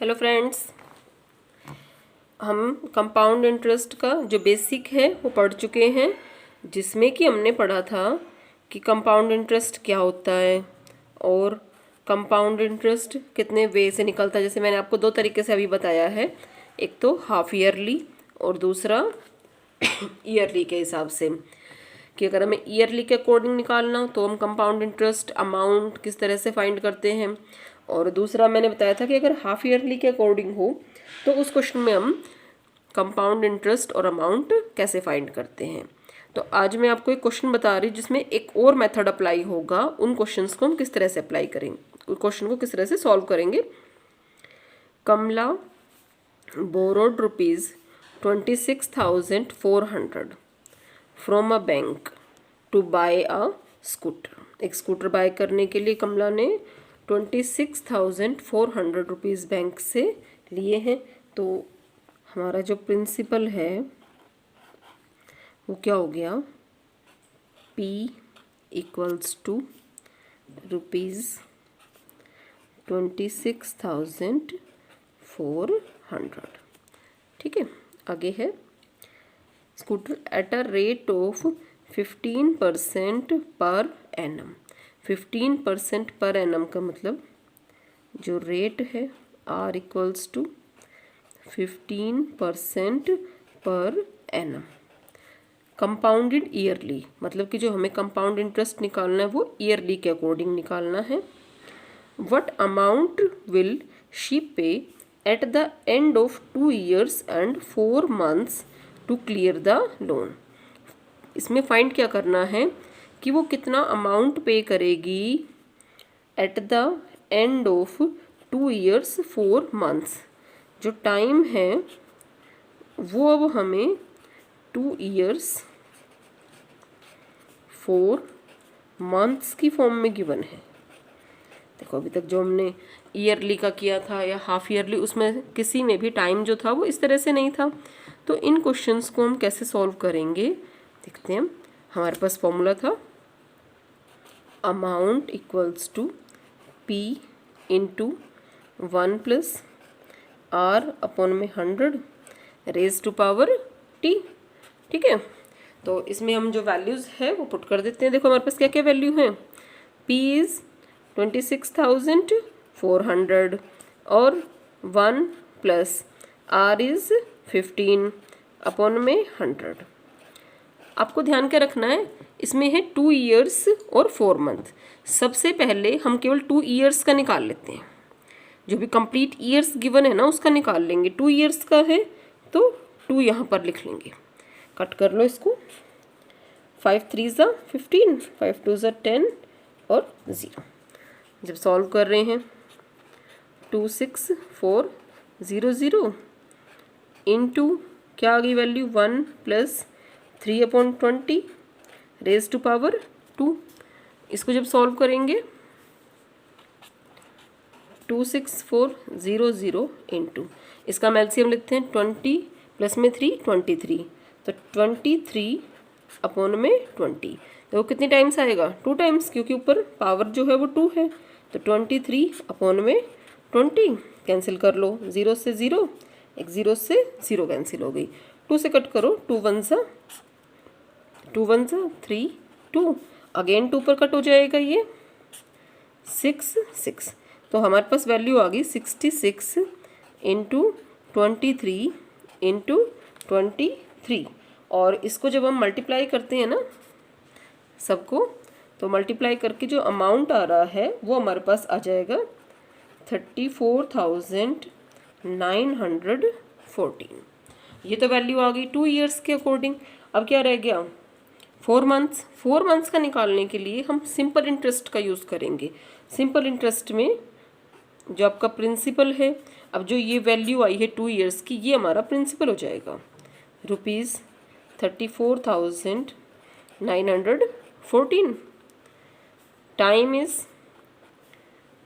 Hello friends, हम compound interest का जो बेसिक है वो पढ़ चुके हैं, जिसमें कि हमने पढ़ा था कि कंपाउंड इंटरेस्ट क्या होता है और कंपाउंड इंटरेस्ट कितने वे से निकलता है। जैसे मैंने आपको दो तरीके से अभी बताया है, एक तो हाफ ईयरली और दूसरा ईयरली के हिसाब से, कि अगर हमें ईयरली के अकॉर्डिंग निकालना हो तो हम कंपाउंड इंटरेस्ट अमाउंट किस तरह से फाइंड करते हैं, और दूसरा मैंने बताया था कि अगर हाफ ईयरली के अकॉर्डिंग हो तो उस क्वेश्चन में हम कंपाउंड इंटरेस्ट और अमाउंट कैसे फाइंड करते हैं। तो आज मैं आपको एक क्वेश्चन बता रही हूँ जिसमें एक और मेथड अप्लाई होगा। उन क्वेश्चंस को हम किस तरह से अप्लाई करेंगे, क्वेश्चन को किस तरह से सॉल्व करेंगे। Kamala borrowed ₹26,400 from a bank to buy a scooter. एक स्कूटर बाय करने के लिए कमला ने 26,400 रुपीज़ बैंक से लिए हैं। तो हमारा जो प्रिंसिपल है वो क्या हो गया, P इक्वल्स टू ₹26,400। ठीक है, आगे है scooter at a rate of 15% per annum. 15% per annum का मतलब जो रेट है R equals to 15% per annum. Compounded yearly मतलब कि जो हमें कंपाउंड इंटरेस्ट निकालना है वो ईयरली के अकॉर्डिंग निकालना है। What amount will she pay at the end of 2 years and 4 months to clear the loan. इसमें फाइंड क्या करना है कि वो कितना अमाउंट पे करेगी at the end of 2 years 4 months। जो टाइम है वो अब हमें 2 years 4 months की फॉर्म में गिवन है। देखो अभी तक जो हमने ईयरली का किया था या हाफ ईयरली, उसमें किसी में भी टाइम जो था वो इस तरह से नहीं था। तो इन क्वेश्चंस को हम कैसे सॉल्व करेंगे देखते हैं। हमारे पास फॉर्मूला था amount equals to P into 1 plus R upon में 100 रेज टू पावर T। ठीक है, तो इसमें हम जो वैल्यूज़ है वो पुट कर देते हैं। देखो हमारे पास क्या क्या वैल्यू है। P इज़ 26,400 और 1 प्लस R इज़ 15 अपॉन में 100। आपको ध्यान क्या रखना है, इसमें है 2 years और 4 month। सबसे पहले हम केवल 2 years का निकाल लेते हैं। जो भी कंप्लीट ईयर्स गिवन है ना उसका निकाल लेंगे। 2 years का है तो 2 यहाँ पर लिख लेंगे। कट कर लो इसको। 5 3 ज़ा 15, 5 2 ज़ा 10 और 0। जब सॉल्व कर रहे हैं 26,400 इंटू क्या आ गई value 1 plus 3 upon 20 raise to power 2। इसको जब सॉल्व करेंगे 26,400 इंटू इसका हम एलसीएम लेते हैं 20 प्लस में 3 23, तो 23 अपॉन में 20। तो वो कितनी टाइम्स आएगा, 2 टाइम्स, क्योंकि ऊपर पावर जो है वो 2 है। तो 23 अपॉन में 20 कैंसिल कर लो, 0 से 0, एक 0 से 0 कैंसिल हो गई। 2 से कट करो, 2 1 सा 3 2, अगेन 2 पर कट हो जाएगा ये 6 6। तो हमारे पास वैल्यू आ गई 66 इंटू 23 इंटू 23। और इसको जब हम मल्टीप्लाई करते हैं ना सबको, तो मल्टीप्लाई करके जो अमाउंट आ रहा है वो हमारे पास आ जाएगा 34,914। ये तो वैल्यू आ गई 2 years के अकॉर्डिंग। अब क्या रह गया 4 months। 4 months का निकालने के लिए हम सिंपल इंटरेस्ट का यूज़ करेंगे। सिंपल इंटरेस्ट में जो आपका प्रिंसिपल है, अब जो ये वैल्यू आई है 2 years की, ये हमारा प्रिंसिपल हो जाएगा ₹34,914। टाइम इज़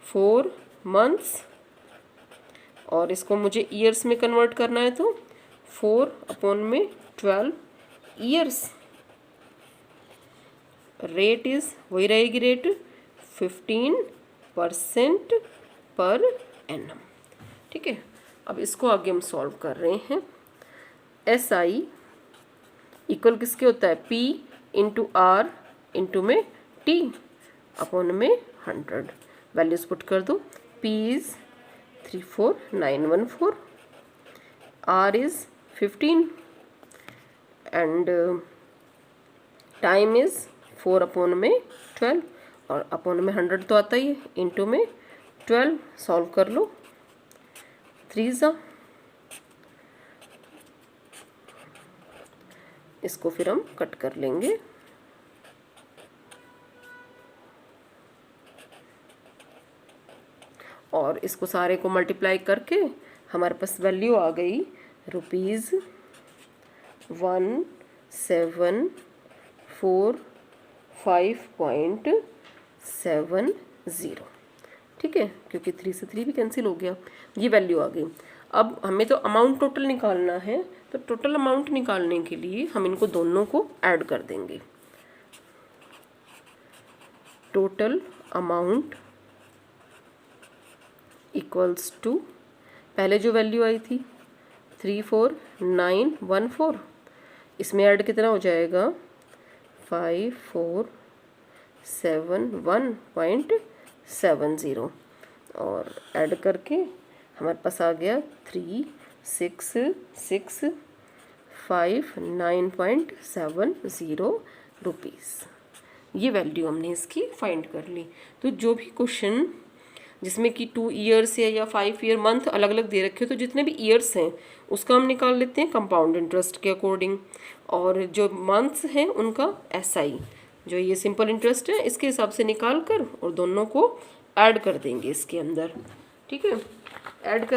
4 months और इसको मुझे ईयर्स में कन्वर्ट करना है तो 4 अपॉन में 12 ईयर्स। रेट इज़ वही रहेगी, रेट 15% पर एनम। ठीक है, अब इसको आगे हम सॉल्व कर रहे हैं। एस आई इक्वल किसके होता है, पी इंटू आर इंटू में टी अपॉन में 100। वैल्यूज पुट कर दो। P is 34914, R is 15 and time is 4 upon में 12 और अपॉन में 100 तो आता ही है, इंटू में 12 सॉल्व कर लो। 3 इसको फिर हम कट कर लेंगे। और इसको सारे को मल्टीप्लाई करके हमारे पास वैल्यू आ गई ₹1745.70। ठीक है, क्योंकि 3 से 3 भी कैंसिल हो गया, ये वैल्यू आ गई। अब हमें तो अमाउंट टोटल निकालना है, तो टोटल अमाउंट निकालने के लिए हम इनको दोनों को ऐड कर देंगे। टोटल अमाउंट इक्वल्स टू, पहले जो वैल्यू आई थी 34914, इसमें ऐड कितना हो जाएगा 5471.70 और ऐड करके हमारे पास आ गया 3665.90 रुपीज़। ये वैल्यू हमने इसकी फाइंड कर ली। तो जो भी क्वेश्चन जिसमें कि 2 ईयर्स है या 5 ईयर मंथ अलग अलग दे रखे हो, तो जितने भी ईयर्स हैं उसका हम निकाल लेते हैं कंपाउंड इंटरेस्ट के अकॉर्डिंग, और जो मंथ्स हैं उनका एसआई जो ये सिंपल इंटरेस्ट है इसके हिसाब से निकाल कर और दोनों को ऐड कर देंगे इसके अंदर। ठीक है, ऐड कर